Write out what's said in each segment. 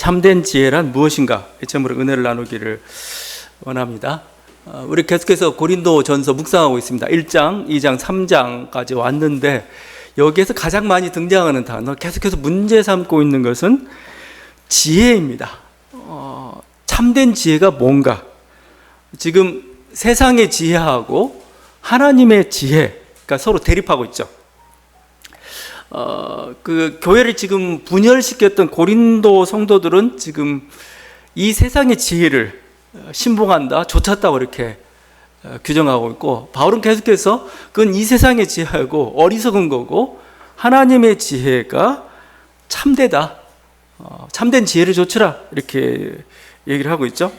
참된 지혜란 무엇인가? 처음으로 은혜를 나누기를 원합니다. 우리 계속해서 고린도전서 묵상하고 있습니다. 1장, 2장, 3장까지 왔는데 여기에서 가장 많이 등장하는 단어, 계속해서 문제 삼고 있는 것은 지혜입니다. 참된 지혜가 뭔가? 지금 세상의 지혜하고 하나님의 지혜가 서로 대립하고 있죠. 그 교회를 지금 분열시켰던 고린도 성도들은 지금 이 세상의 지혜를 신봉한다, 좇았다고 이렇게 규정하고 있고, 바울은 계속해서 그건 이 세상의 지혜고 어리석은 거고 하나님의 지혜가 참되다, 참된 지혜를 좇으라 이렇게 얘기를 하고 있죠.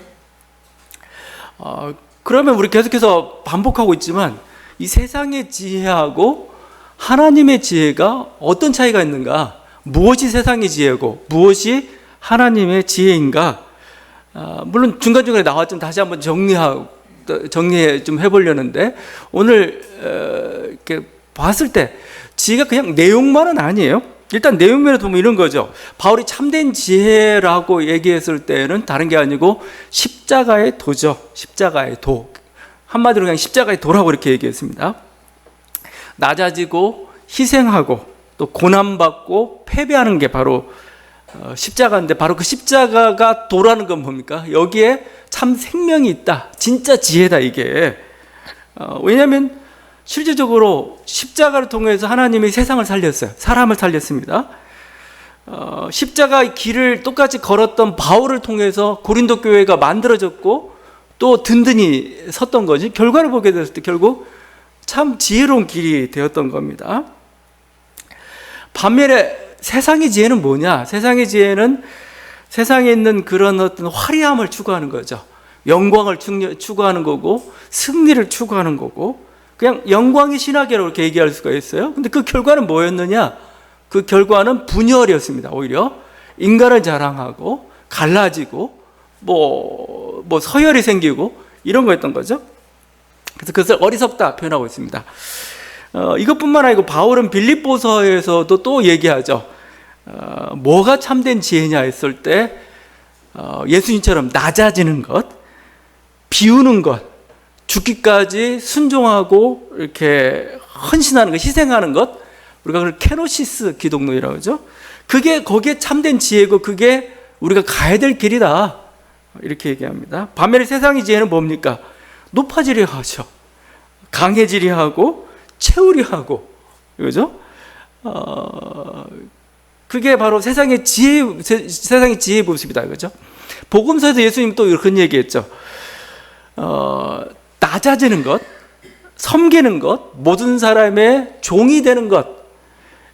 그러면 우리 계속해서 반복하고 있지만 이 세상의 지혜하고 하나님의 지혜가 어떤 차이가 있는가? 무엇이 세상의 지혜고 무엇이 하나님의 지혜인가? 물론 중간중간에 나왔지만 다시 한번 정리해 좀 해보려는데, 오늘 이렇게 봤을 때 지혜가 그냥 내용만은 아니에요. 일단 내용면에 보면 이런 거죠. 바울이 참된 지혜라고 얘기했을 때는 다른 게 아니고 십자가의 도죠. 십자가의 도. 한마디로 그냥 십자가의 도라고 이렇게 얘기했습니다. 낮아지고 희생하고 또 고난받고 패배하는 게 바로 십자가인데, 바로 그 십자가가 도라는 건 뭡니까? 여기에 참 생명이 있다, 진짜 지혜다 이게. 왜냐하면 실제적으로 십자가를 통해서 하나님이 세상을 살렸어요. 사람을 살렸습니다. 십자가의 길을 똑같이 걸었던 바울을 통해서 고린도 교회가 만들어졌고 또 든든히 섰던 거지. 결과를 보게 됐을 때 결국 참 지혜로운 길이 되었던 겁니다. 반면에 세상의 지혜는 뭐냐? 세상의 지혜는 세상에 있는 그런 어떤 화려함을 추구하는 거죠. 영광을 추구하는 거고 승리를 추구하는 거고, 그냥 영광의 신학이라고 이렇게 얘기할 수가 있어요. 근데 그 결과는 뭐였느냐? 그 결과는 분열이었습니다. 오히려 인간을 자랑하고 갈라지고 뭐 서열이 생기고 이런 거였던 거죠. 그래서 그것을 어리석다 표현하고 있습니다. 이것뿐만 아니고 바울은 빌립보서에서도 또 얘기하죠. 뭐가 참된 지혜냐 했을 때 예수님처럼 낮아지는 것, 비우는 것, 죽기까지 순종하고 이렇게 헌신하는 것, 희생하는 것, 우리가 그걸 케노시스 기독론이라고 하죠. 그게 거기에 참된 지혜고 그게 우리가 가야 될 길이다 이렇게 얘기합니다. 반면에 세상의 지혜는 뭡니까? 높아지려 하죠. 강해지려 하고 채우려 하고, 그죠? 그게 바로 세상의 지혜의 모습이다, 그죠? 복음서에서 예수님 또 그런 얘기했죠. 낮아지는 것, 섬기는 것, 모든 사람의 종이 되는 것,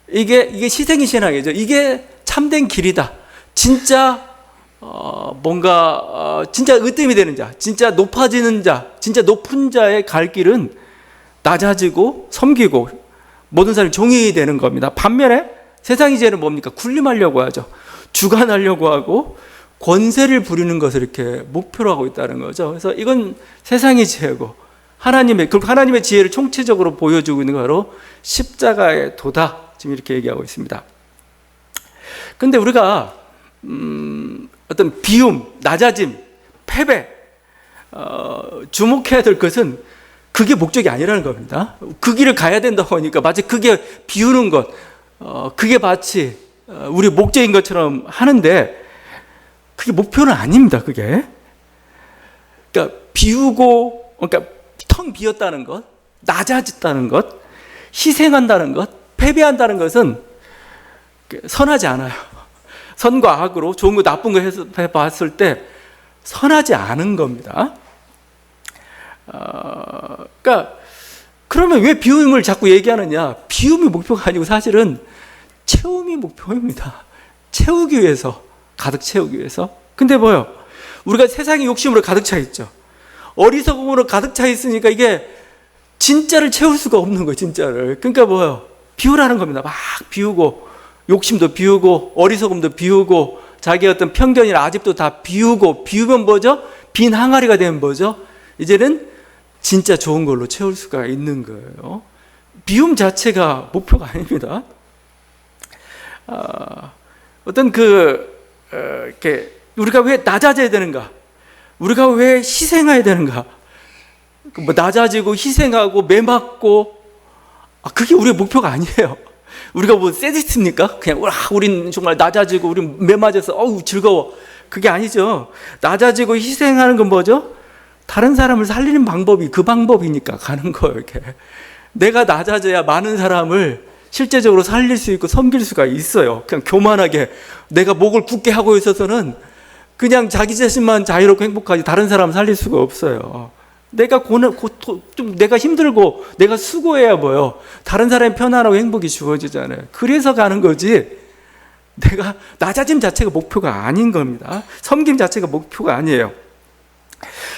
이게 희생의 신앙이죠. 이게 참된 길이다. 진짜 진짜 으뜸이 되는 자, 진짜 높아지는 자, 진짜 높은 자의 갈 길은 낮아지고 섬기고 모든 사람이 종이 되는 겁니다. 반면에 세상의 지혜는 뭡니까? 군림하려고 하죠. 주관하려고 하고 권세를 부리는 것을 이렇게 목표로 하고 있다는 거죠. 그래서 이건 세상의 지혜고 결국 하나님의 지혜를 총체적으로 보여주고 있는 거 바로 십자가의 도다, 지금 이렇게 얘기하고 있습니다. 그런데 우리가 어떤 비움, 낮아짐, 패배, 주목해야 될 것은 그게 목적이 아니라는 겁니다. 그 길을 가야 된다고 하니까 마치 그게 비우는 것, 그게 마치 우리 목적인 것처럼 하는데 그게 목표는 아닙니다. 그게. 그러니까 비우고, 그러니까 텅 비었다는 것, 낮아졌다는 것, 희생한다는 것, 패배한다는 것은 선하지 않아요. 선과 악으로 좋은 거 나쁜 거 해서 봤을 때 선하지 않은 겁니다. 그러니까 그러면 왜 비움을 자꾸 얘기하느냐? 비움이 목표가 아니고 사실은 채움이 목표입니다. 채우기 위해서, 가득 채우기 위해서. 근데 뭐요? 우리가 세상의 욕심으로 가득 차 있죠. 어리석음으로 가득 차 있으니까 이게 진짜를 채울 수가 없는 거예요. 진짜를. 그러니까 뭐요? 비우라는 겁니다. 막 비우고, 욕심도 비우고, 어리석음도 비우고, 자기의 어떤 편견이나 아집도 다 비우고, 비우면 뭐죠? 빈 항아리가 되면 뭐죠? 이제는 진짜 좋은 걸로 채울 수가 있는 거예요. 비움 자체가 목표가 아닙니다. 어떤 이렇게 우리가 왜 낮아져야 되는가? 우리가 왜 희생해야 되는가? 뭐 낮아지고 희생하고 매맞고, 그게 우리의 목표가 아니에요. 우리가 뭐 세디스트입니까? 그냥 우린 정말 낮아지고 우린 매맞아서 즐거워. 그게 아니죠. 낮아지고 희생하는 건 뭐죠? 다른 사람을 살리는 방법이 그 방법이니까 가는 거예요. 이렇게 내가 낮아져야 많은 사람을 실제적으로 살릴 수 있고 섬길 수가 있어요. 그냥 교만하게 내가 목을 굳게 하고 있어서는 그냥 자기 자신만 자유롭고 행복하지 다른 사람 살릴 수가 없어요. 내가 좀 내가 힘들고 내가 수고해야 뭐요? 다른 사람이 편안하고 행복이 주어지잖아요. 그래서 가는 거지. 내가 낮아짐 자체가 목표가 아닌 겁니다. 섬김 자체가 목표가 아니에요.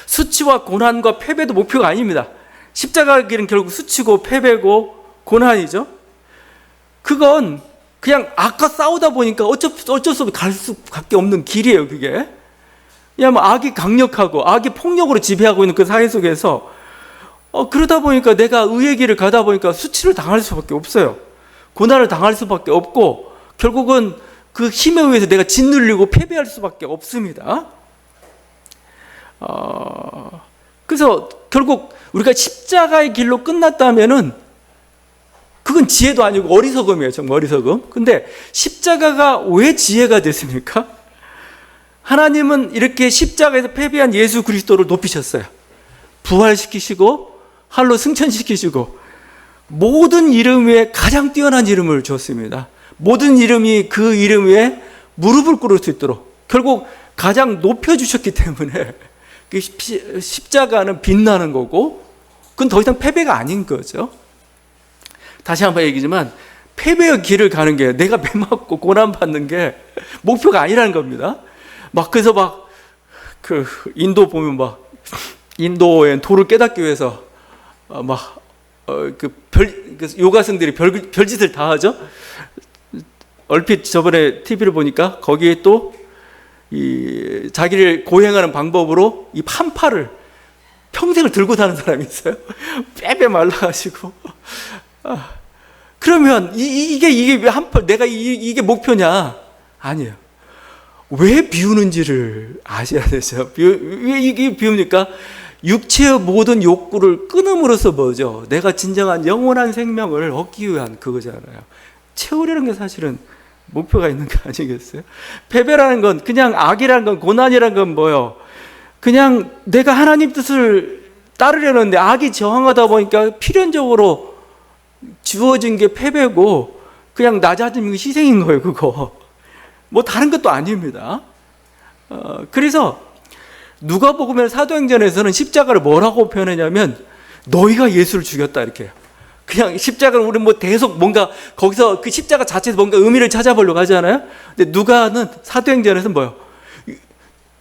수치와 고난과 패배도 목표가 아닙니다. 십자가 길은 결국 수치고 패배고 고난이죠. 그건 그냥 악과 싸우다 보니까 어쩔 수 없이 갈 수밖에 없는 길이에요. 그게 왜냐하면 악이 강력하고 악이 폭력으로 지배하고 있는 그 사회 속에서 그러다 보니까 내가 의의 길을 가다 보니까 수치를 당할 수밖에 없어요. 고난을 당할 수밖에 없고 결국은 그 힘에 의해서 내가 짓눌리고 패배할 수밖에 없습니다. 그래서 결국 우리가 십자가의 길로 끝났다면은 그건 지혜도 아니고 어리석음이에요. 정말 어리석음. 근데 십자가가 왜 지혜가 됐습니까? 하나님은 이렇게 십자가에서 패배한 예수 그리스도를 높이셨어요. 부활시키시고 할로 승천시키시고 모든 이름 위에 가장 뛰어난 이름을 줬습니다. 모든 이름이 그 이름 위에 무릎을 꿇을 수 있도록 결국 가장 높여주셨기 때문에 십자가는 빛나는 거고 그건 더 이상 패배가 아닌 거죠. 다시 한번 얘기지만 패배의 길을 가는 게 내가 매맞고 고난받는 게 목표가 아니라는 겁니다. 그래서 그 인도 보면 인도의 도를 깨닫기 위해서 요가생들이 별짓을 다 하죠. 얼핏 저번에 TV를 보니까 거기에 또 자기를 고행하는 방법으로 이 판파를 평생을 들고 사는 사람이 있어요. 빼빼 말라가지고. 그러면 이게 왜 한팔 내가 이게 목표냐? 아니에요. 왜 비우는지를 아셔야 되죠. 왜 이게 비웁니까? 육체의 모든 욕구를 끊음으로써 뭐죠? 내가 진정한 영원한 생명을 얻기 위한 그거잖아요. 채우려는 게 사실은 목표가 있는 거 아니겠어요? 패배라는 건 그냥 악이라는 건 고난이라는 건 뭐요? 그냥 내가 하나님 뜻을 따르려는데 악이 저항하다 보니까 필연적으로 주어진 게 패배고 그냥 낮아지는 게 희생인 거예요. 그거 뭐 다른 것도 아닙니다. 그래서 누가복음의 사도행전에서는 십자가를 뭐라고 표현하냐면 너희가 예수를 죽였다 이렇게. 그냥 십자가를 우리 계속 뭔가 거기서 그 십자가 자체에서 뭔가 의미를 찾아보려고 하잖아요. 근데 누가는 사도행전에서는 뭐요?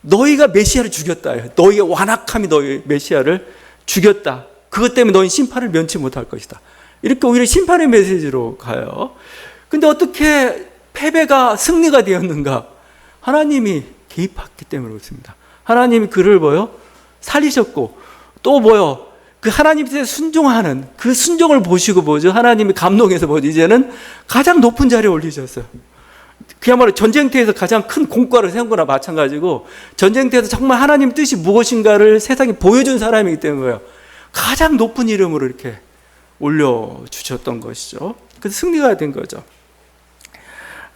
너희가 메시아를 죽였다. 너희의 완악함이 너희 메시아를 죽였다. 그것 때문에 너희 심판을 면치 못할 것이다. 이렇게 오히려 심판의 메시지로 가요. 근데 어떻게 패배가 승리가 되었는가? 하나님이 개입했기 때문에 그렇습니다. 하나님이 그를 살리셨고 또 그 하나님 뜻에 순종하는 그 순종을 보시고 하나님이 감동해서 이제는 가장 높은 자리에 올리셨어요. 그야말로 전쟁터에서 가장 큰 공과를 세운 거나 마찬가지고 전쟁터에서 정말 하나님 뜻이 무엇인가를 세상에 보여준 사람이기 때문에 가장 높은 이름으로 이렇게 올려주셨던 것이죠. 그래서 승리가 된 거죠.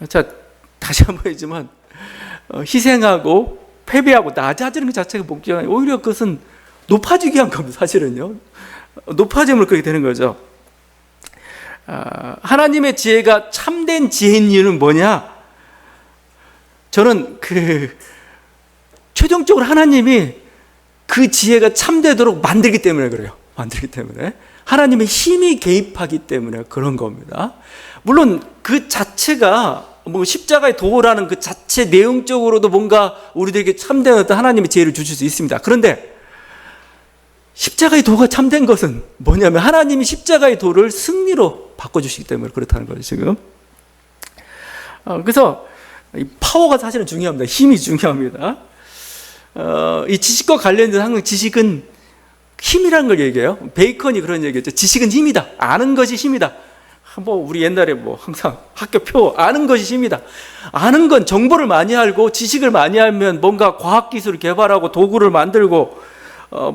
자, 다시 한번 얘기지만 희생하고 패배하고 낮아지는 것 자체가 목적이 아니고 오히려 그것은 높아지기 위한 겁니다. 사실은요. 높아짐을 그렇게 되는 거죠. 하나님의 지혜가 참된 지혜인 이유는 뭐냐? 저는 최종적으로 하나님이 그 지혜가 참되도록 만들기 때문에 그래요. 만들기 때문에. 하나님의 힘이 개입하기 때문에 그런 겁니다. 물론 그 자체가 십자가의 도라는 그 자체 내용적으로도 뭔가 우리들에게 참된 어떤 하나님의 지혜를 주실 수 있습니다. 그런데 십자가의 도가 참된 것은 뭐냐면 하나님이 십자가의 도를 승리로 바꿔주시기 때문에 그렇다는 거죠, 지금. 그래서 이 파워가 사실은 중요합니다. 힘이 중요합니다. 이 지식과 관련돼서 항상 지식은 힘이라는 걸 얘기해요. 베이컨이 그런 얘기했죠. 지식은 힘이다. 아는 것이 힘이다. 뭐 우리 옛날에 뭐 항상 학교표 아는 것이 힘이다. 아는 건 정보를 많이 알고 지식을 많이 알면 뭔가 과학기술을 개발하고 도구를 만들고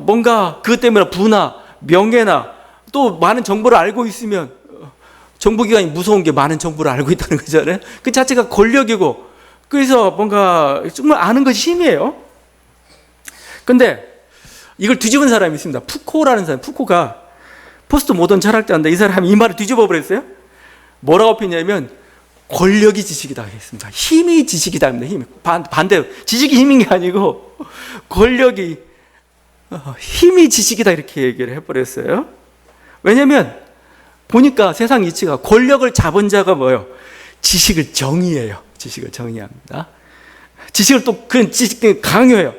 뭔가 그것 때문에 부나 명예나 또 많은 정보를 알고 있으면 정보기관이 무서운 게 많은 정보를 알고 있다는 거잖아요. 그 자체가 권력이고 그래서 뭔가 정말 아는 것이 힘이에요. 근데 이걸 뒤집은 사람이 있습니다. 푸코라는 사람. 푸코가 포스트 모던 철학자인데 이 사람이 이 말을 뒤집어 버렸어요. 뭐라고 했냐면 권력이 지식이다 했습니다. 힘이 지식이다 합니다. 힘이. 반대로 지식이 힘인 게 아니고 권력이 힘이 지식이다 이렇게 얘기를 해버렸어요. 왜냐하면 보니까 세상 이치가 권력을 잡은 자가 뭐예요? 지식을 정의해요. 지식을 정의합니다. 지식을 또 그 지식을 강요해요.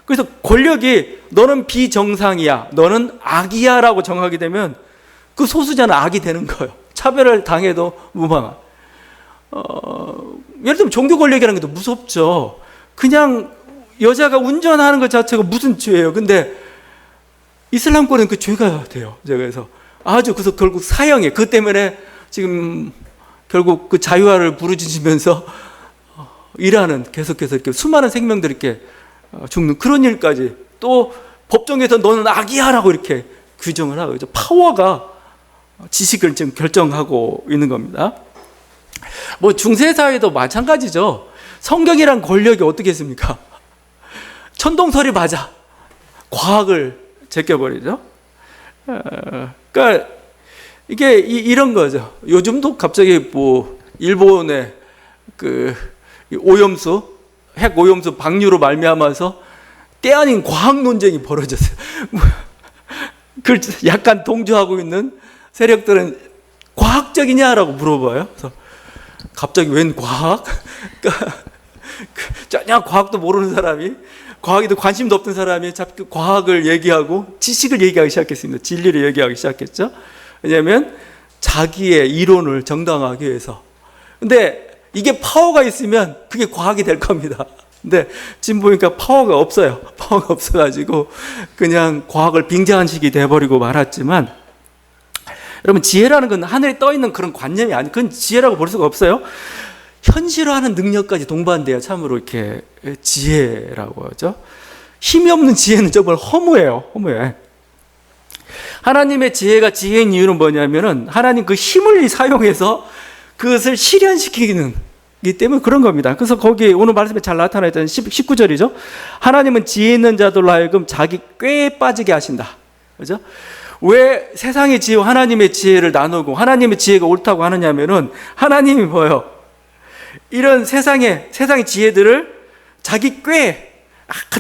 그래서 권력이 너는 비정상이야, 너는 악이야 라고 정하게 되면 그 소수자는 악이 되는 거예요. 차별을 당해도 무방한. 예를 들면 종교 권력이라는 게 더 무섭죠. 그냥 여자가 운전하는 것 자체가 무슨 죄예요. 근데 이슬람권은 그 죄가 돼요. 그래서 그래서 결국 사형에 그것 때문에 지금 결국 그 자유화를 부르짖으면서 일하는 계속해서 이렇게 수많은 생명들이 이렇게 죽는 그런 일까지 또 법정에서 너는 악이야라고 이렇게 규정을 하고 있죠. 파워가 지식을 지금 결정하고 있는 겁니다. 뭐 중세사회도 마찬가지죠. 성경이란 권력이 어떻게 했습니까? 천동설이 맞아. 과학을 제껴버리죠. 그러니까 이게 이런 거죠. 요즘도 갑자기 뭐 일본의 그 오염수, 핵 오염수 방류로 말미암아서 때 아닌 과학 논쟁이 벌어졌어요. 그걸 약간 동조하고 있는 세력들은 과학적이냐라고 물어봐요. 그래서 갑자기 웬 과학? 전혀 과학도 모르는 사람이, 과학에도 관심도 없던 사람이 자꾸 과학을 얘기하고 지식을 얘기하기 시작했습니다. 진리를 얘기하기 시작했죠. 왜냐하면 자기의 이론을 정당화하기 위해서. 근데 이게 파워가 있으면 그게 과학이 될 겁니다. 근데 지금 보니까 파워가 없어요. 파워가 없어가지고 그냥 과학을 빙자한 식이 돼버리고 말았지만, 여러분 지혜라는 건 하늘에 떠 있는 그런 관념이 아니, 그건 지혜라고 볼 수가 없어요. 현실화하는 능력까지 동반돼야 참으로 이렇게 지혜라고 하죠. 힘이 없는 지혜는 정말 허무해요. 허무해. 하나님의 지혜가 지혜인 이유는 뭐냐면은 하나님 그 힘을 사용해서 그것을 실현시키는 기 때문에 그런 겁니다. 그래서 거기 오늘 말씀에 잘 나타나 있던 19절이죠. 하나님은 지혜 있는 자들로 하여금 자기 꾀에 빠지게 하신다. 그죠? 왜 세상의 지혜와 하나님의 지혜를 나누고 하나님의 지혜가 옳다고 하느냐면은 하나님이 뭐예요? 이런 세상의 지혜들을 자기 꾀,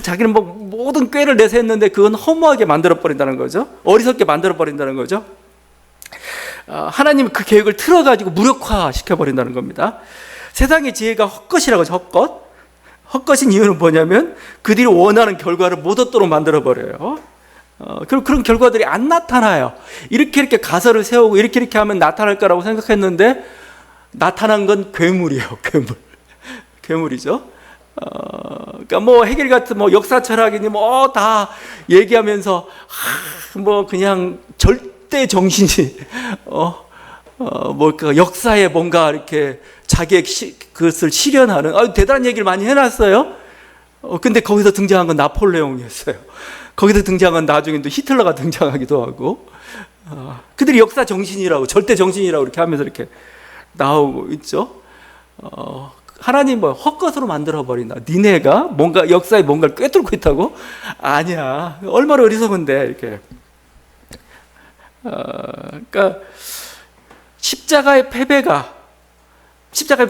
자기는 뭐 모든 꾀를 내서 했는데 그건 허무하게 만들어버린다는 거죠. 어리석게 만들어버린다는 거죠. 하나님은 그 계획을 틀어가지고 무력화시켜버린다는 겁니다. 세상의 지혜가 헛것이라고 하죠. 헛것인 이유는 뭐냐면 그들이 원하는 결과를 못 얻도록 만들어버려요. 그런 결과들이 안 나타나요. 이렇게 가설을 세우고 이렇게 하면 나타날 거라고 생각했는데 나타난 건 괴물이에요. 괴물이죠. 그러니까 뭐 해겔 같은 뭐 역사 철학이니 뭐 다 얘기하면서 뭐 그냥 절대 정신이 그 역사에 뭔가 이렇게 자기의 그것을 실현하는 대단한 얘기를 많이 해놨어요. 근데 거기서 등장한 건 나폴레옹이었어요. 거기서 등장한 건 나중에 또 히틀러가 등장하기도 하고, 그들이 역사 정신이라고, 절대 정신이라고 이렇게 하면서 이렇게 나오고 있죠. 하나님 뭐 헛것으로 만들어버린다. 니네가 뭔가 역사에 뭔가를 꿰뚫고 있다고? 아니야. 얼마나 어리석은데, 이렇게. 그러니까 십자가의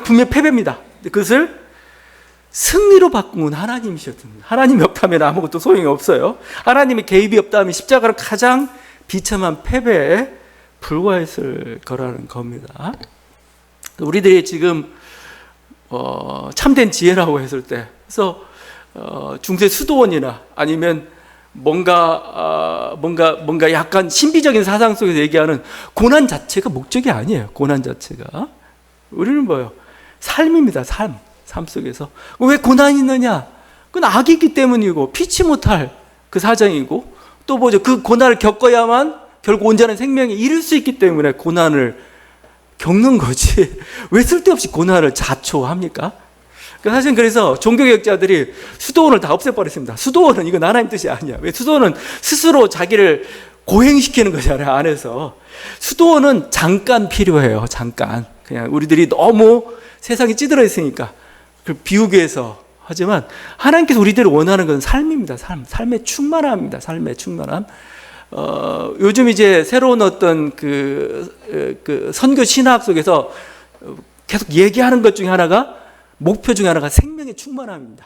분명 패배입니다. 그것을 승리로 바꾼 하나님이셨습니다. 하나님이 없다면 아무것도 소용이 없어요. 하나님의 개입이 없다면 십자가는 가장 비참한 패배에 불과했을 거라는 겁니다. 우리들이 지금 참된 지혜라고 했을 때, 그래서 중세 수도원이나 아니면 뭔가 약간 신비적인 사상 속에서 얘기하는 고난 자체가 목적이 아니에요. 고난 자체가. 우리는 뭐예요? 삶입니다. 삶 속에서. 왜 고난이 있느냐? 그건 악이기 때문이고 피치 못할 그 사정이고, 또 뭐죠? 그 고난을 겪어야만 결국 온전한 생명에 이룰 수 있기 때문에 고난을 겪는 거지. 왜 쓸데없이 고난을 자초합니까? 그러니까 사실 그래서 종교개혁자들이 수도원을 다 없애버렸습니다. 수도원은 이건 하나님 뜻이 아니야. 왜? 수도원은 스스로 자기를 고행시키는 거잖아요, 안에서. 수도원은 잠깐 필요해요, 잠깐. 그냥 우리들이 너무 세상에 찌들어 있으니까 그걸 비우기 위해서 하지만, 하나님께서 우리들이 원하는 건 삶입니다. 삶의 충만함입니다. 삶의 충만함. 요즘 이제 새로운 어떤 그 선교 신학 속에서 계속 얘기하는 것 중에 하나가, 목표 중에 하나가 생명의 충만함입니다.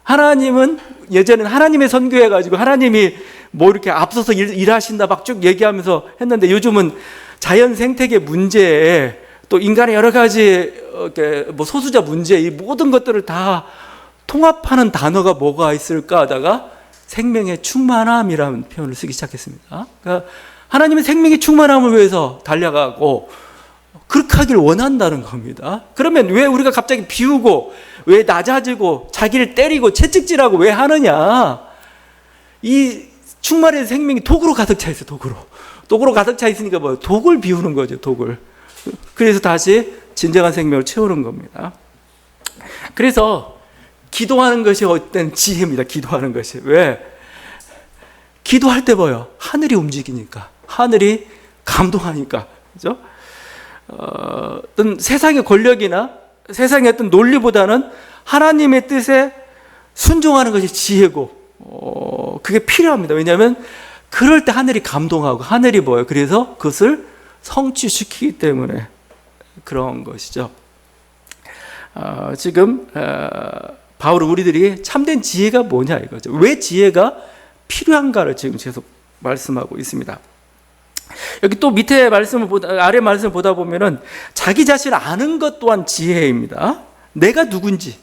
하나님은 예전에는 하나님의 선교해가지고 하나님이 뭐 이렇게 앞서서 일하신다 막 쭉 얘기하면서 했는데, 요즘은 자연 생태계 문제에 또 인간의 여러 가지 뭐 소수자 문제, 이 모든 것들을 다 통합하는 단어가 뭐가 있을까 하다가 생명의 충만함이라는 표현을 쓰기 시작했습니다. 그러니까 하나님은 생명의 충만함을 위해서 달려가고 그렇게 하길 원한다는 겁니다. 그러면 왜 우리가 갑자기 비우고, 왜 낮아지고 자기를 때리고 채찍질하고 왜 하느냐? 이 충만의 생명이 독으로 가득 차 있어요. 독으로 가득 차 있으니까 뭐 독을 비우는 거죠. 독을. 그래서 다시 진정한 생명을 채우는 겁니다. 그래서 기도하는 것이 어떤 지혜입니다. 기도하는 것이. 왜? 기도할 때 뭐예요? 하늘이 움직이니까, 하늘이 감동하니까, 그죠? 어떤 세상의 권력이나 세상의 어떤 논리보다는 하나님의 뜻에 순종하는 것이 지혜고, 그게 필요합니다. 왜냐하면 그럴 때 하늘이 감동하고, 하늘이 뭐예요? 그래서 그것을 성취시키기 때문에 그런 것이죠. 지금 바울은 우리들이 참된 지혜가 뭐냐 이거죠. 왜 지혜가 필요한가를 지금 계속 말씀하고 있습니다. 여기 또 밑에 말씀을 아래 말씀을 보다 보면은 자기 자신을 아는 것 또한 지혜입니다. 내가 누군지,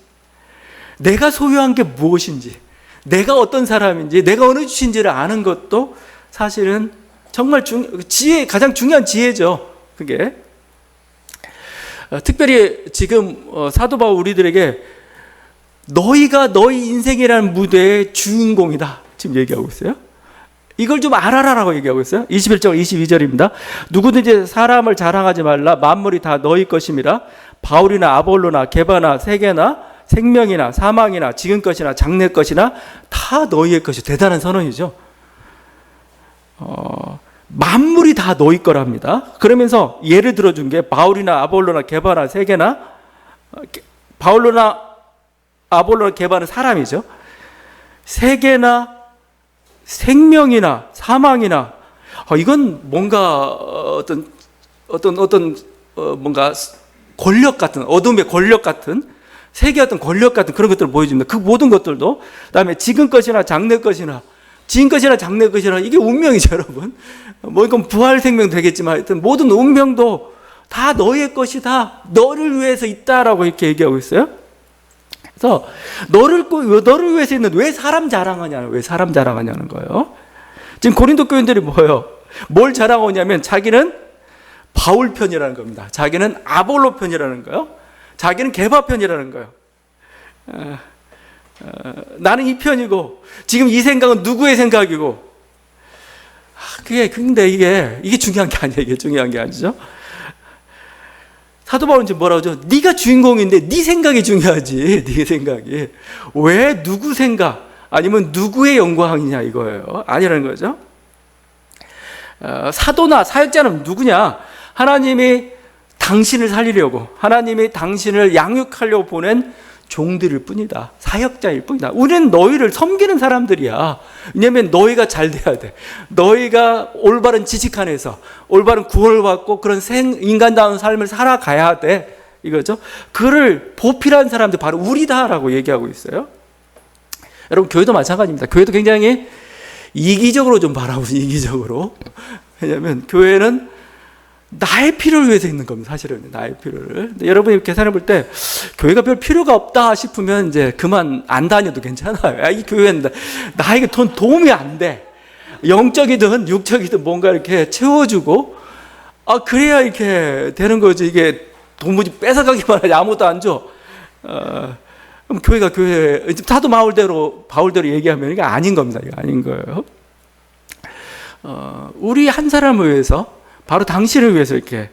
내가 소유한 게 무엇인지, 내가 어떤 사람인지, 내가 어느 주인지를 아는 것도 사실은 정말 가장 중요한 지혜죠. 그게 특별히 지금 사도 바울 우리들에게 너희가 너희 인생이라는 무대의 주인공이다 지금 얘기하고 있어요. 이걸 좀 알아라라고 얘기하고 있어요. 21절 22절입니다. 누구든지 사람을 자랑하지 말라. 만물이 다 너희 것임이라. 바울이나 아볼로나 게바나 세계나 생명이나 사망이나 지금 것이나 장래 것이나 다 너희의 것이. 대단한 선언이죠. 만물이 다 너희 거랍니다. 그러면서 예를 들어준 게 바울이나 아볼로나 게바나 세계나, 바울로나 아볼로나 게바는 사람이죠. 세계나 생명이나 사망이나, 이건 뭔가 뭔가 권력 같은, 어둠의 권력 같은, 세계 어떤 권력 같은 그런 것들을 보여줍니다. 그 모든 것들도. 그다음에 지금 것이나 장래 것이나, 지금 것이나 장래 것이나, 이게 운명이죠, 여러분. 뭐 이건 부활 생명 되겠지만 하여튼 모든 운명도 다 너의 것이다, 너를 위해서 있다라고 이렇게 얘기하고 있어요. 그래서 너를 위해서 있는, 왜 사람 자랑하냐는 거예요. 지금 고린도 교인들이 뭐예요? 뭘 자랑하냐면 자기는 바울 편이라는 겁니다. 자기는 아볼로 편이라는 거예요. 자기는 게바 편이라는 거예요. 나는 이 편이고 지금 이 생각은 누구의 생각이고. 근데 이게 중요한 게 아니에요. 이게 중요한 게 아니죠. 사도 바울은 지금 뭐라고 하죠? 네가 주인공인데 네 생각이 중요하지. 네 생각이. 왜 누구 생각 아니면 누구의 영광이냐 이거예요. 아니라는 거죠. 사도나 사역자는 누구냐? 하나님이 당신을 살리려고, 하나님이 당신을 양육하려고 보낸 종들일 뿐이다. 사역자일 뿐이다. 우리는 너희를 섬기는 사람들이야. 왜냐하면 너희가 잘 돼야 돼. 너희가 올바른 지식 안에서 올바른 구원을 받고 그런 인간다운 삶을 살아가야 돼. 이거죠. 그를 보필한 사람들 바로 우리다라고 얘기하고 있어요. 여러분, 교회도 마찬가지입니다. 교회도 굉장히 이기적으로 좀 바라보고, 이기적으로. 왜냐하면 교회는 나의 필요를 위해서 있는 겁니다. 사실은 나의 필요를. 여러분이 계산해 볼 때 교회가 별 필요가 없다 싶으면 이제 그만 안 다녀도 괜찮아요. 이 교회는 나에게 도움이 안 돼. 영적이든 육적이든 뭔가 이렇게 채워주고, 그래야 이렇게 되는 거지. 이게 도무지 뺏어가기만 하지 아무것도 안 줘. 그럼 교회가 사도 바울대로 얘기하면 이게 아닌 겁니다. 이게 아닌 거예요. 우리 한 사람을 위해서, 바로 당신을 위해서 이렇게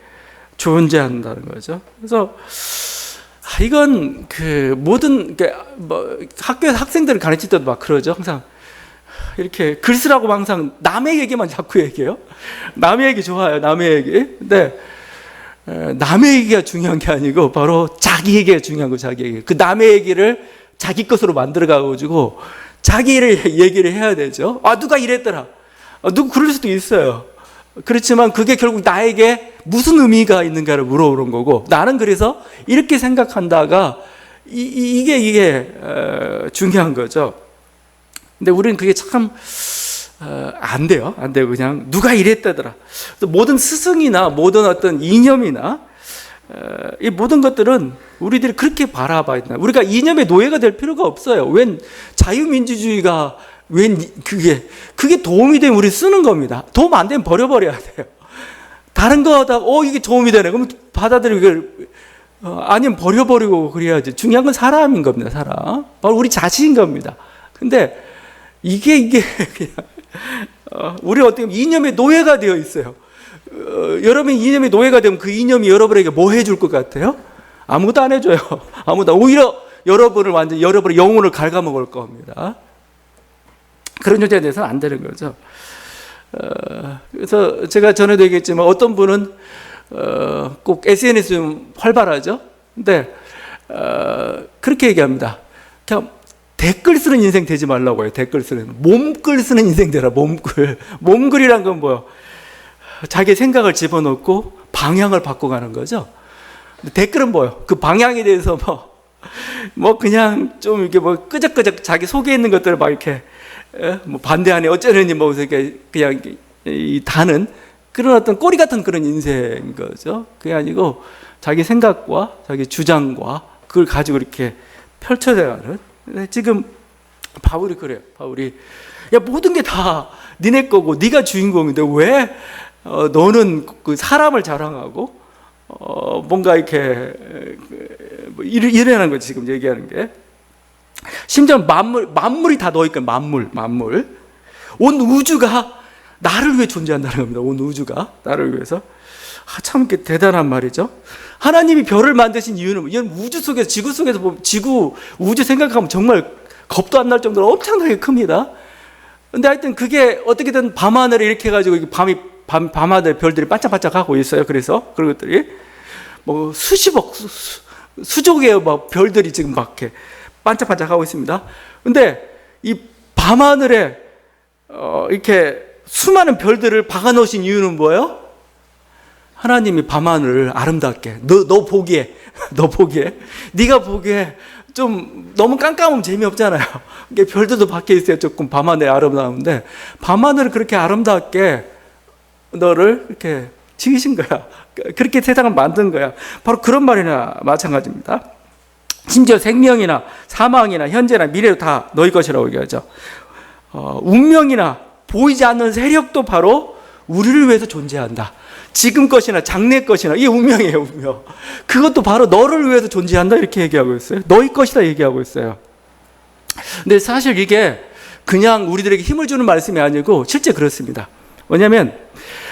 존재한다는 거죠. 그래서 이건 그 모든 뭐 학교에서 학생들을 가르칠 때도 막 그러죠. 항상 이렇게 글 쓰라고 항상 남의 얘기만 자꾸 얘기해요. 남의 얘기 좋아요. 남의 얘기. 근데 남의 얘기가 중요한 게 아니고 바로 자기 얘기가 중요한 거. 자기 얘기. 그 남의 얘기를 자기 것으로 만들어 가지고 자기를 얘기를 해야 되죠. 아, 누가 이랬더라. 누구 그럴 수도 있어요. 그렇지만 그게 결국 나에게 무슨 의미가 있는가를 물어보는 거고, 나는 그래서 이렇게 생각한다가 이게 중요한 거죠. 근데 우리는 그게 참 안 돼요. 안 돼요. 그냥 누가 이랬다더라. 모든 스승이나 모든 어떤 이념이나 이 모든 것들은 우리들이 그렇게 바라봐야 된다. 우리가 이념의 노예가 될 필요가 없어요. 웬 자유민주주의가 웬 그게 도움이 되면 우리 쓰는 겁니다. 도움 안 되면 버려버려야 돼요. 다른 거 하다가 이게 도움이 되네. 그럼 받아들이고 아니면 버려버리고 그래야지. 중요한 건 사람인 겁니다. 사람. 바로 우리 자신인 겁니다. 근데 이게 그냥 우리 어떻게 보면 이념의 노예가 되어 있어요. 여러분이 이념의 노예가 되면 그 이념이 여러분에게 뭐 해줄 것 같아요? 아무것도 안 해줘요. 아무것도. 오히려 여러분의 영혼을 갉아먹을 겁니다. 그런 존재에 대해서는 안 되는 거죠. 그래서 제가 전에도 얘기했지만 어떤 분은 꼭 SNS 좀 활발하죠. 근데 그렇게 얘기합니다. 그냥 댓글 쓰는 인생 되지 말라고 해요. 댓글 쓰는 몸글 쓰는 인생 되라. 몸글이란 건 뭐예요? 자기 생각을 집어넣고 방향을 바꿔가는 거죠. 댓글은 뭐예요? 그 방향에 대해서 뭐 그냥 좀 이렇게 뭐 끄적끄적 자기 속에 있는 것들을 막 이렇게 뭐 반대하네 어쩌려니 뭐 그냥 이 다는 그런 어떤 꼬리 같은 그런 인생인 거죠. 그게 아니고 자기 생각과 자기 주장과 그걸 가지고 이렇게 펼쳐져가는. 지금 바울이 그래요. 바울이 야 모든 게 다 니네 거고 네가 주인공인데 왜 너는 그 사람을 자랑하고 뭔가 이렇게 이래라는 거지. 지금 얘기하는 게 심지어 만물이 다 너희니까 만물 온 우주가 나를 위해 존재한다는 겁니다. 온 우주가 나를 위해서. 참 대단한 말이죠. 하나님이 별을 만드신 이유는 이건 우주 속에서 지구 속에서 보면 우주 생각하면 정말 겁도 안 날 정도로 엄청나게 큽니다. 근데 하여튼 그게 어떻게든 밤하늘에 이렇게 해가지고 밤하늘 별들이 반짝반짝하고 있어요. 그래서 그런 것들이 뭐 수십억 수조 개의 막 별들이 지금 막 이렇게 반짝반짝하고 있습니다. 근데 이 밤하늘에 이렇게 수많은 별들을 박아놓으신 이유는 뭐예요? 하나님이 밤하늘을 아름답게 너 보기에 네가 보기에 좀 너무 깜깜하면 재미없잖아요. 별들도 밖에 있어야 조금 밤하늘이 아름다운데 밤하늘을 그렇게 아름답게 너를 이렇게 지으신 거야. 그렇게 세상을 만든 거야. 바로 그런 말이나 마찬가지입니다. 심지어 생명이나 사망이나 현재나 미래도 다 너희 것이라고 얘기하죠. 운명이나 보이지 않는 세력도 바로 우리를 위해서 존재한다. 지금 것이나 장래 것이나 이게 운명이에요. 운명. 그것도 바로 너를 위해서 존재한다 이렇게 얘기하고 있어요. 너희 것이다 얘기하고 있어요. 근데 사실 이게 그냥 우리들에게 힘을 주는 말씀이 아니고 실제 그렇습니다. 왜냐하면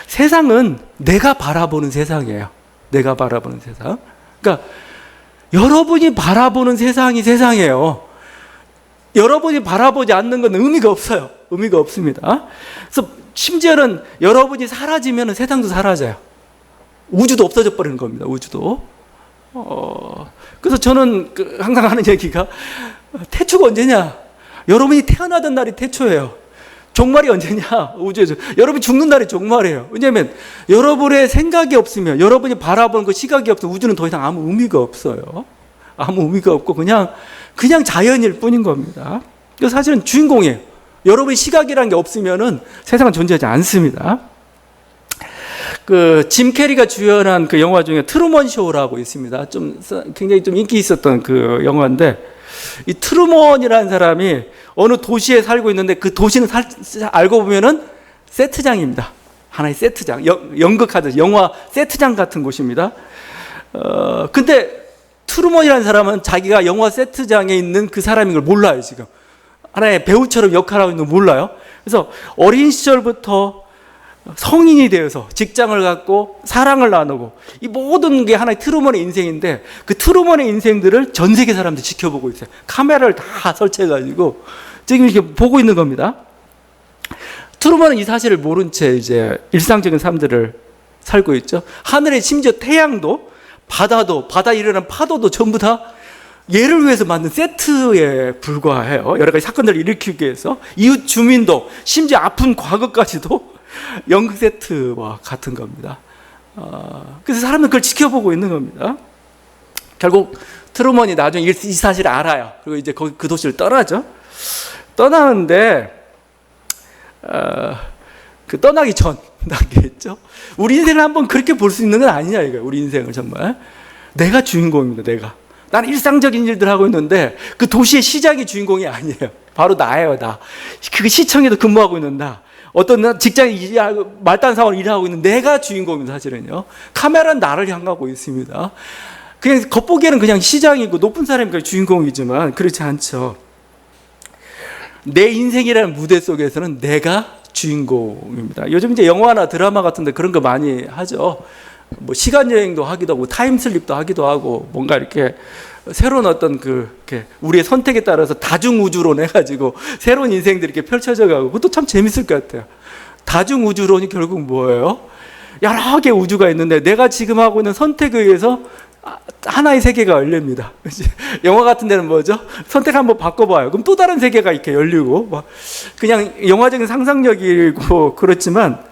세상은 내가 바라보는 세상이에요. 내가 바라보는 세상. 그러니까 여러분이 바라보는 세상이 세상이에요. 여러분이 바라보지 않는 건 의미가 없어요. 의미가 없습니다. 그래서 심지어는 여러분이 사라지면 세상도 사라져요. 우주도 없어져 버리는 겁니다. 우주도. 그래서 저는 항상 하는 얘기가 태초가 언제냐? 여러분이 태어나던 날이 태초예요. 종말이 언제냐? 우주에서. 여러분이 죽는 날이 종말이에요. 왜냐하면 여러분의 생각이 없으면 여러분이 바라보는 그 시각이 없으면 우주는 더 이상 아무 의미가 없어요. 아무 의미가 없고 그냥 자연일 뿐인 겁니다. 그래서 사실은 주인공이에요. 여러분의 시각이라는 게 없으면은 세상은 존재하지 않습니다. 짐 캐리가 주연한 그 영화 중에 트루먼 쇼라고 있습니다. 굉장히 좀 인기 있었던 그 영화인데, 이 트루먼이라는 사람이 어느 도시에 살고 있는데 그 도시는 알고 보면은 세트장입니다. 하나의 세트장, 연극하듯이 영화 세트장 같은 곳입니다. 근데 트루먼이라는 사람은 자기가 영화 세트장에 있는 그 사람인 걸 몰라요. 지금 하나의 배우처럼 역할을 하고 있는 걸 몰라요. 그래서 어린 시절부터 성인이 되어서 직장을 갖고 사랑을 나누고 이 모든 게 하나의 트루먼의 인생인데 그 트루먼의 인생들을 전 세계 사람들이 지켜보고 있어요. 카메라를 다 설치해가지고 지금 이렇게 보고 있는 겁니다. 트루먼은 이 사실을 모른 채 이제 일상적인 삶들을 살고 있죠. 하늘에 심지어 태양도 바다도 바다에 일어난 파도도 전부 다 얘를 위해서 만든 세트에 불과해요. 여러 가지 사건들을 일으키기 위해서 이웃 주민도 심지어 아픈 과거까지도 연극 세트와 같은 겁니다. 그래서 사람들은 그걸 지켜보고 있는 겁니다. 결국 트루먼이 나중에 이 사실을 알아요. 그리고 이제 그 도시를 떠나죠. 떠나는데 그 떠나기 전 단계였죠. 우리 인생을 한번 그렇게 볼 수 있는 건 아니냐 이거예요. 우리 인생을 정말 내가 주인공입니다. 내가 나는 일상적인 일들 하고 있는데 그 도시의 시장이 주인공이 아니에요. 바로 나예요. 나. 그 시청에도 근무하고 있는 나. 어떤 직장에 말단 사원을 일하고 있는 내가 주인공입니다. 사실은요. 카메라는 나를 향하고 있습니다. 그냥 겉보기에는 그냥 시장이고 높은 사람이 주인공이지만 그렇지 않죠. 내 인생이라는 무대 속에서는 내가 주인공입니다. 요즘 이제 영화나 드라마 같은데 그런 거 많이 하죠. 뭐 시간 여행도 하기도 하고 타임슬립도 하기도 하고 뭔가 이렇게 새로운 어떤 이렇게 우리의 선택에 따라서 다중우주론 해가지고 새로운 인생들이 이렇게 펼쳐져 가고 그것도 참 재밌을 것 같아요. 다중우주론이 결국 뭐예요? 여러 개의 우주가 있는데 내가 지금 하고 있는 선택에 의해서 하나의 세계가 열립니다. 영화 같은 데는 뭐죠? 선택 한번 바꿔봐요. 그럼 또 다른 세계가 이렇게 열리고 그냥 영화적인 상상력이고 그렇지만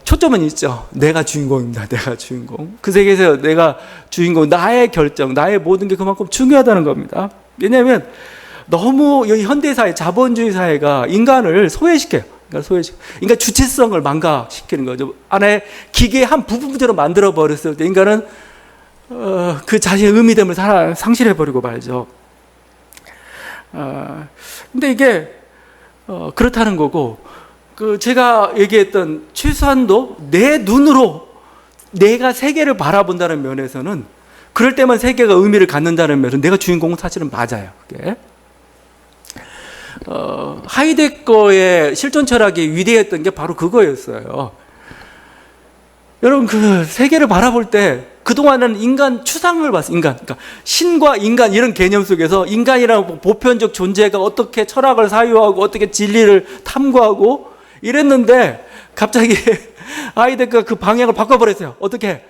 초점은 있죠. 내가 주인공입니다. 내가 주인공. 그 세계에서 내가 주인공, 나의 결정, 나의 모든 게 그만큼 중요하다는 겁니다. 왜냐하면 너무 이 현대사회, 자본주의 사회가 인간을 소외시켜요. 인간 주체성을 망가시키는 거죠. 안에 기계의 한 부분처럼 만들어버렸을 때 인간은 그 자신의 의미됨을 상실해버리고 말죠. 근데 이게 그렇다는 거고 제가 얘기했던 최소한도 내 눈으로 내가 세계를 바라본다는 면에서는 그럴 때만 세계가 의미를 갖는다는 면에서 내가 주인공은 사실은 맞아요. 그게. 하이데거의 실존 철학이 위대했던 게 바로 그거였어요. 여러분 그 세계를 바라볼 때 그동안은 인간 추상을 봤어요. 그러니까 신과 인간 이런 개념 속에서 인간이라는 보편적 존재가 어떻게 철학을 사유하고 어떻게 진리를 탐구하고 이랬는데 갑자기 하이데거가 그 방향을 바꿔버렸어요. 어떻게?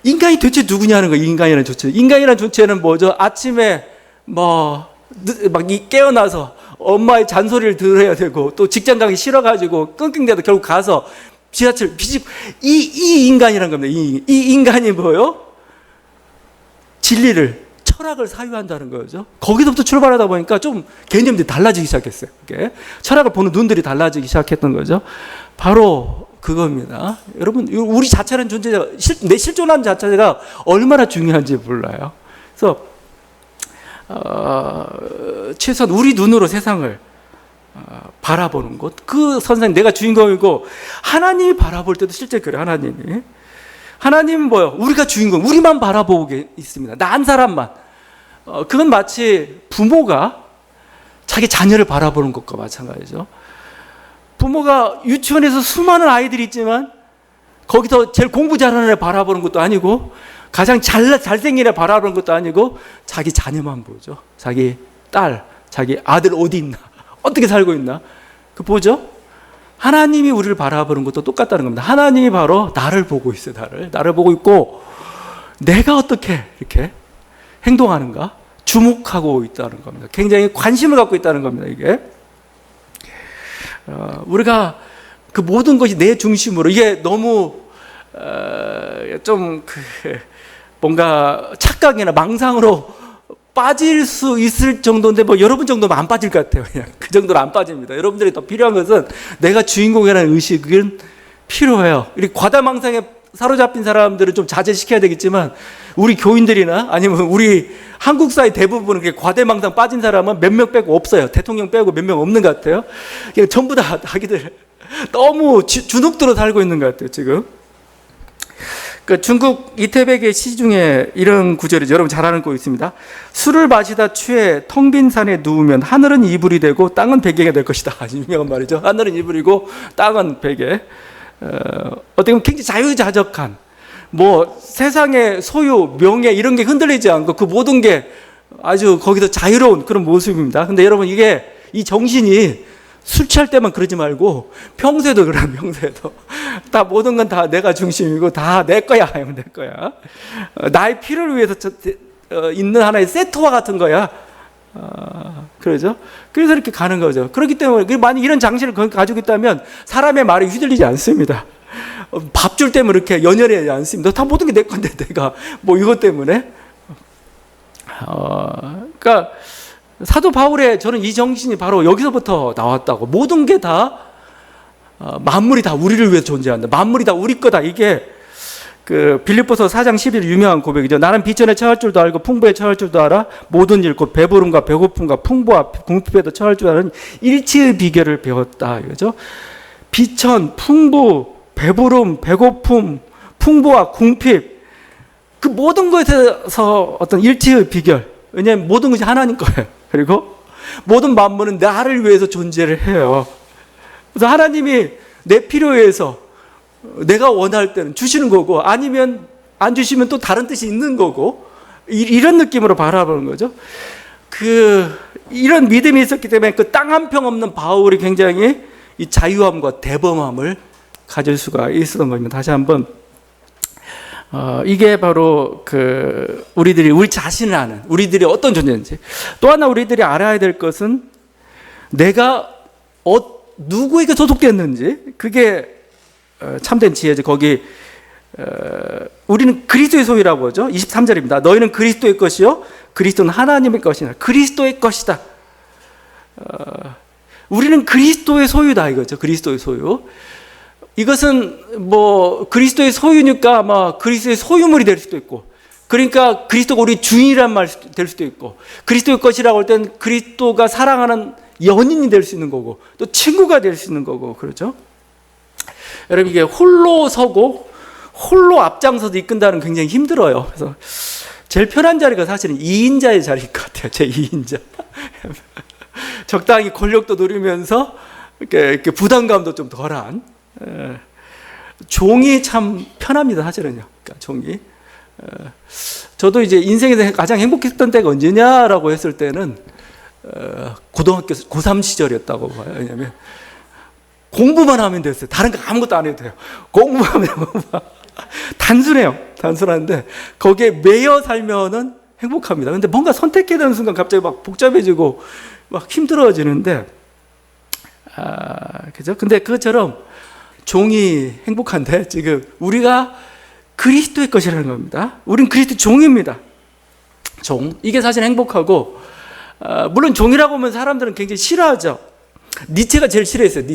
인간이 도대체 누구냐는 거예요. 인간이라는 존재. 인간이라는 존재는 뭐죠? 아침에 막 깨어나서 엄마의 잔소리를 들어야 되고 또 직장 가기 싫어가지고 끙끙대도 결국 가서 지하철 이 인간이란 겁니다. 이 인간이 뭐요? 진리를 철학을 사유한다는 거죠. 거기서부터 출발하다 보니까 좀 개념들이 달라지기 시작했어요. 이게 철학을 보는 눈들이 달라지기 시작했던 거죠. 바로 그겁니다. 여러분 우리 자체라는 존재가 내 실존하는 자체가 얼마나 중요한지 몰라요. 그래서 최소한 우리 눈으로 세상을 바라보는 것, 그 선생 내가 주인공이고 하나님이 바라볼 때도 실제 그래요. 하나님은 뭐요? 우리가 주인공, 우리만 바라보고 있습니다. 나 한 사람만. 그건 마치 부모가 자기 자녀를 바라보는 것과 마찬가지죠. 부모가 유치원에서 수많은 아이들이 있지만 거기서 제일 공부 잘하는 애 바라보는 것도 아니고 가장 잘생긴 애 바라보는 것도 아니고 자기 자녀만 보죠. 자기 딸, 자기 아들 어디 있나, 어떻게 살고 있나 그 보죠. 하나님이 우리를 바라보는 것도 똑같다는 겁니다. 하나님이 바로 나를 보고 있어요. 나를 보고 있고 내가 어떻게 이렇게 행동하는가 주목하고 있다는 겁니다. 굉장히 관심을 갖고 있다는 겁니다. 이게 우리가 그 모든 것이 내 중심으로 이게 너무 좀 뭔가 착각이나 망상으로 빠질 수 있을 정도인데 뭐 여러분 정도면 안 빠질 것 같아요. 그냥 그 정도는 안 빠집니다. 여러분들이 더 필요한 것은 내가 주인공이라는 의식은 필요해요. 이렇게 과다망상에 사로잡힌 사람들은 좀 자제시켜야 되겠지만 우리 교인들이나 아니면 우리 한국 사회 대부분은 과대망상 빠진 사람은 몇 명 빼고 없어요. 대통령 빼고 몇 명 없는 것 같아요. 그냥 전부 다 자기들 너무 주눅들어 살고 있는 것 같아요. 지금. 그 중국 이태백의 시 중에 이런 구절이 여러분 잘 아는 거 있습니다. 술을 마시다 취해 텅 빈 산에 누우면 하늘은 이불이 되고 땅은 베개가 될 것이다. 유명한 말이죠. 하늘은 이불이고 땅은 베개. 어떻게 보면 굉장히 자유자적한, 뭐 세상의 소유, 명예 이런 게 흔들리지 않고 그 모든 게 아주 거기서 자유로운 그런 모습입니다. 근데 여러분, 이게 이 정신이 술 취할 때만 그러지 말고 평소에도 그래. 평소에도 다 모든 건 다 내가 중심이고 다 내 거야. 내 거야. 나의 필요를 위해서 있는 하나의 세트와 같은 거야. 그러죠? 그래서 이렇게 가는 거죠. 그렇기 때문에 만약 이런 장신을 가지고 있다면 사람의 말에 휘둘리지 않습니다. 밥 줄 때문에 이렇게 연연하지 않습니다. 다 모든 게 내 건데 내가 뭐 이것 때문에. 그러니까 사도 바울의 저는 이 정신이 바로 여기서부터 나왔다고. 모든 게 다 만물이 다 우리를 위해서 존재한다. 만물이 다 우리 거다. 이게 그 빌립보서 4장 11 유명한 고백이죠. 나는 비전에 처할 줄도 알고 풍부에 처할 줄도 알아. 모든 일 곧 배부름과 배고픔과 풍부와 궁핍에도 처할 줄 아는 일치의 비결을 배웠다. 이거죠. 비천, 풍부, 배부름, 배고픔, 풍부와 궁핍, 그 모든 것에서 어떤 일치의 비결. 왜냐하면 모든 것이 하나님 거예요. 그리고 모든 만물은 나를 위해서 존재를 해요. 그래서 하나님이 내 필요에 의해서 내가 원할 때는 주시는 거고, 아니면 안 주시면 또 다른 뜻이 있는 거고, 이런 느낌으로 바라보는 거죠. 이런 믿음이 있었기 때문에 그 땅 한 평 없는 바울이 굉장히 이 자유함과 대범함을 가질 수가 있었던 겁니다. 다시 한번 이게 바로 우리 자신을 아는, 우리들이 어떤 존재인지. 또 하나 우리들이 알아야 될 것은 내가 누구에게 소속됐는지, 그게 참된 지혜죠. 거기 우리는 그리스도의 소유라고 하죠. 23절입니다. 너희는 그리스도의 것이요 그리스도는 하나님의 것이다. 그리스도의 것이다. 우리는 그리스도의 소유다 이거죠. 그리스도의 소유. 이것은 뭐 그리스도의 소유니까 아마 그리스도의 소유물이 될 수도 있고, 그러니까 그리스도가 우리 주인이란 말 될 수도 있고, 그리스도의 것이라고 할 때는 그리스도가 사랑하는 연인이 될 수 있는 거고, 또 친구가 될 수 있는 거고, 그렇죠? 여러분, 이게 홀로 서고 홀로 앞장서서 이끈다는 굉장히 힘들어요. 그래서 제일 편한 자리가 사실은 2인자의 자리일 것 같아요. 제 2인자. 적당히 권력도 누리면서 이렇게 부담감도 좀 덜한. 종이 참 편합니다, 사실은요. 그러니까 종이. 저도 이제 인생에서 가장 행복했던 때가 언제냐라고 했을 때는 고등학교 고3 시절이었다고 봐요. 왜냐하면 공부만 하면 됐어요. 다른 거 아무것도 안 해도 돼요. 공부하면 단순해요. 단순한데 거기에 매여 살면은 행복합니다. 근데 뭔가 선택해야 되는 순간 갑자기 막 복잡해지고 막 힘들어지는데, 그죠? 근데 그것처럼 종이 행복한데 지금 우리가 그리스도의 것이라는 겁니다. 우린 그리스도 종입니다. 종. 이게 사실 행복하고, 물론 종이라고 하면 사람들은 굉장히 싫어하죠. 니체가 제일 싫어했어요.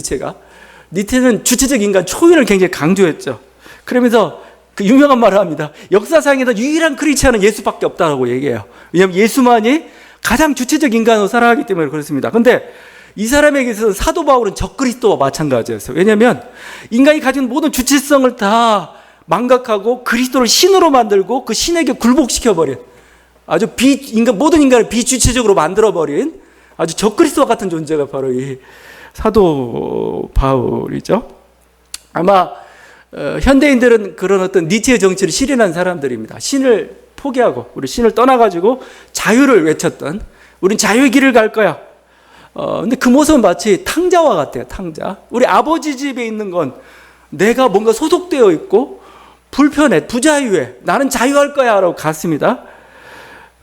니체는 주체적 인간 초인을 굉장히 강조했죠. 그러면서 그 유명한 말을 합니다. 역사상에서 유일한 크리스찬은 예수밖에 없다고 얘기해요. 왜냐하면 예수만이 가장 주체적 인간으로 살아가기 때문에 그렇습니다. 근데 이 사람에게 있어서 사도 바울은 적그리스도와 마찬가지였어요. 왜냐하면 인간이 가진 모든 주체성을 다 망각하고 그리스도를 신으로 만들고 그 신에게 굴복시켜버린, 아주 모든 인간을 비주체적으로 만들어버린 아주 적그리스도와 같은 존재가 바로 이 사도 바울이죠. 아마 현대인들은 그런 어떤 니체의 정치를 실현한 사람들입니다. 신을 포기하고 우리 신을 떠나가지고 자유를 외쳤던, 우린 자유의 길을 갈 거야. 근데 그 모습은 마치 탕자와 같아요. 탕자. 우리 아버지 집에 있는 건 내가 뭔가 소속되어 있고 불편해, 부자유해, 나는 자유할 거야 라고 갔습니다.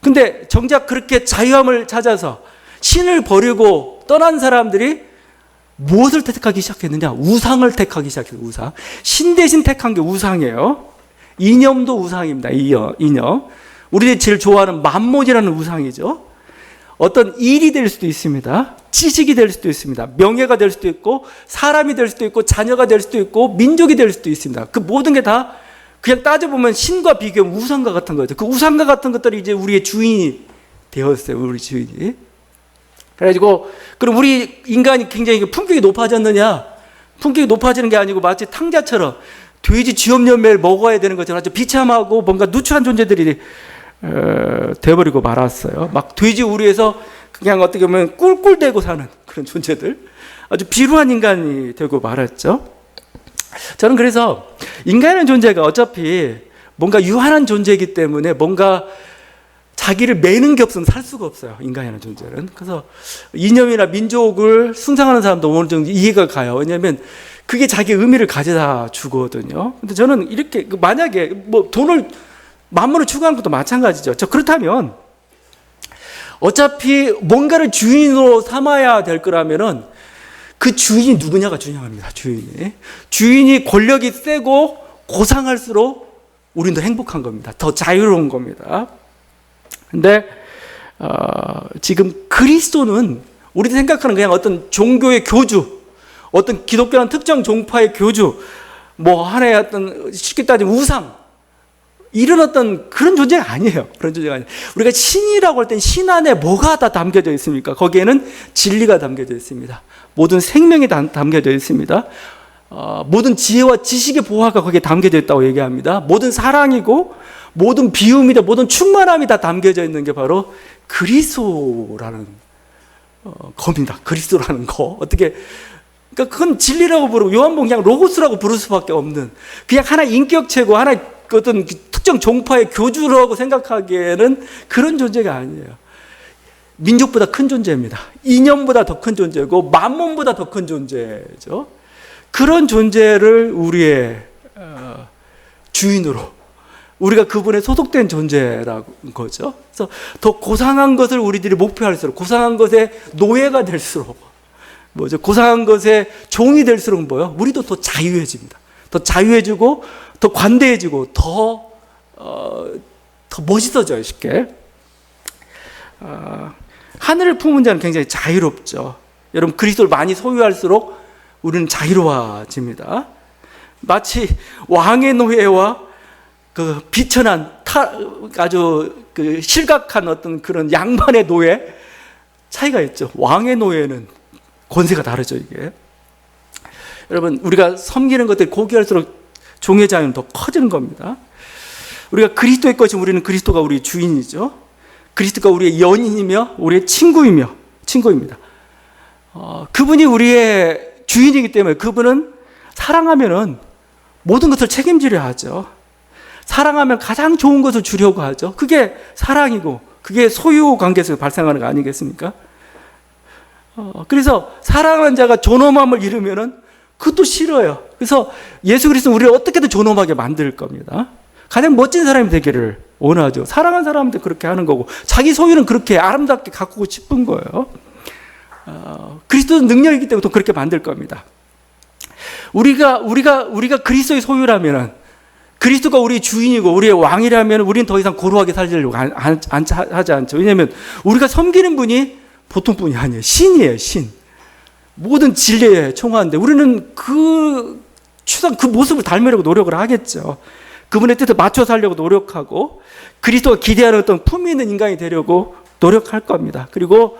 근데 정작 그렇게 자유함을 찾아서 신을 버리고 떠난 사람들이 무엇을 택하기 시작했느냐? 우상을 택하기 시작했어요. 우상. 신 대신 택한 게 우상이에요. 이념도 우상입니다. 이념. 우리들이 제일 좋아하는 만몬이라는 우상이죠. 어떤 일이 될 수도 있습니다. 지식이 될 수도 있습니다. 명예가 될 수도 있고, 사람이 될 수도 있고, 자녀가 될 수도 있고, 민족이 될 수도 있습니다. 그 모든 게 다 그냥 따져보면 신과 비교하면 우상과 같은 거죠. 그 우상과 같은 것들이 이제 우리의 주인이 되었어요. 우리 주인이. 그래가지고, 그럼 우리 인간이 굉장히 품격이 높아졌느냐? 품격이 높아지는 게 아니고 마치 탕자처럼 돼지 쥐염열매를 먹어야 되는 것처럼 아주 비참하고 뭔가 누추한 존재들이 돼버리고 말았어요. 막 돼지 우리에서 그냥 어떻게 보면 꿀꿀대고 사는 그런 존재들, 아주 비루한 인간이 되고 말았죠. 저는 그래서 인간이라는 존재가 어차피 뭔가 유한한 존재이기 때문에 뭔가 자기를 매는 게 없으면 살 수가 없어요. 인간이라는 존재는. 그래서 이념이나 민족을 숭상하는 사람도 어느 정도 이해가 가요. 왜냐하면 그게 자기 의미를 가져다 주거든요. 근데 저는 이렇게 만약에 뭐 돈을 만물을 추구하는 것도 마찬가지죠. 그렇다면 어차피 뭔가를 주인으로 삼아야 될 거라면은 그 주인이 누구냐가 중요합니다. 주인이 권력이 세고 고상할수록 우리는 더 행복한 겁니다. 더 자유로운 겁니다. 근데 지금 그리스도는 우리가 생각하는 그냥 어떤 종교의 교주, 어떤 기독교라는 특정 종파의 교주, 뭐 하나의 어떤 쉽게 따지면 우상, 이런 어떤 그런 존재가 아니에요. 그런 존재가 아니에요. 우리가 신이라고 할 땐 신 안에 뭐가 다 담겨져 있습니까? 거기에는 진리가 담겨져 있습니다. 모든 생명이 담겨져 있습니다. 모든 지혜와 지식의 보화가 거기에 담겨져 있다고 얘기합니다. 모든 사랑이고 모든 비움이다, 모든 충만함이 다 담겨져 있는 게 바로 그리스도라는 겁니다. 그리스도라는 거. 어떻게, 그러니까 그건 진리라고 부르고 요한복음 그냥 로고스라고 부를 수밖에 없는, 그냥 하나의 인격체고 하나의 어떤 특정 종파의 교주라고 생각하기에는 그런 존재가 아니에요. 민족보다 큰 존재입니다. 이념보다 더 큰 존재고 만몬보다 더 큰 존재죠. 그런 존재를 우리의 주인으로, 우리가 그분에 소속된 존재라는 거죠. 그래서 더 고상한 것을 우리들이 목표할수록, 고상한 것의 노예가 될수록, 뭐죠? 고상한 것의 종이 될수록 뭐요? 우리도 더 자유해집니다. 더 자유해지고, 더 관대해지고, 더 멋있어져요, 쉽게. 하늘을 품은 자는 굉장히 자유롭죠. 여러분, 그리스도를 많이 소유할수록 우리는 자유로워집니다. 마치 왕의 노예와 그 비천한 아주 그 실각한 어떤 그런 양반의 노예 차이가 있죠. 왕의 노예는 권세가 다르죠, 이게. 여러분, 우리가 섬기는 것들이 고귀할수록 종의 자유는 더 커지는 겁니다. 우리가 그리스도의 것이면 우리는 그리스도가 우리 주인이죠. 그리스도가 우리의 연인이며 우리의 친구입니다. 그분이 우리의 주인이기 때문에 그분은 사랑하면은 모든 것을 책임지려 하죠. 사랑하면 가장 좋은 것을 주려고 하죠. 그게 사랑이고 그게 소유 관계에서 발생하는 거 아니겠습니까? 그래서 사랑하는 자가 존엄함을 잃으면은 그것도 싫어요. 그래서 예수 그리스도는 우리를 어떻게든 존엄하게 만들 겁니다. 가장 멋진 사람이 되기를 원하죠. 사랑하는 사람한테 그렇게 하는 거고 자기 소유는 그렇게 아름답게 가꾸고 싶은 거예요. 그리스도는 능력이기 때문에 또 그렇게 만들 겁니다. 우리가 그리스도의 소유라면은, 그리스도가 우리의 주인이고 우리의 왕이라면 우리는 더 이상 고루하게 살려고 하지 않죠. 왜냐하면 우리가 섬기는 분이 보통 분이 아니에요. 신이에요, 신. 모든 진리에 총화한데 우리는 그 모습을 닮으려고 노력을 하겠죠. 그분의 뜻에 맞춰 살려고 노력하고 그리스도가 기대하는 어떤 품위 있는 인간이 되려고 노력할 겁니다. 그리고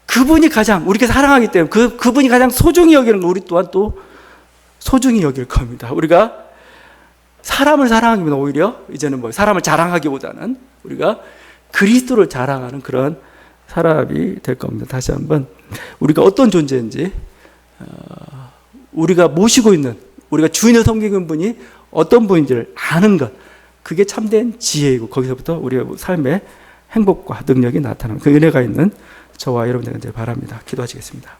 그분이 가장 우리가 사랑하기 때문에 그분이 가장 소중히 여기는 거 우리 또한 또 소중히 여길 겁니다. 우리가 사람을 사랑하기보다 오히려 이제는 사람을 자랑하기보다는 우리가 그리스도를 자랑하는 그런 사람이 될 겁니다. 다시 한번 우리가 어떤 존재인지, 우리가 모시고 있는, 우리가 주인을 섬기는 분이 어떤 분인지를 아는 것, 그게 참된 지혜이고 거기서부터 우리의 삶의 행복과 능력이 나타나는 그 은혜가 있는 저와 여러분 되길 바랍니다. 기도하시겠습니다.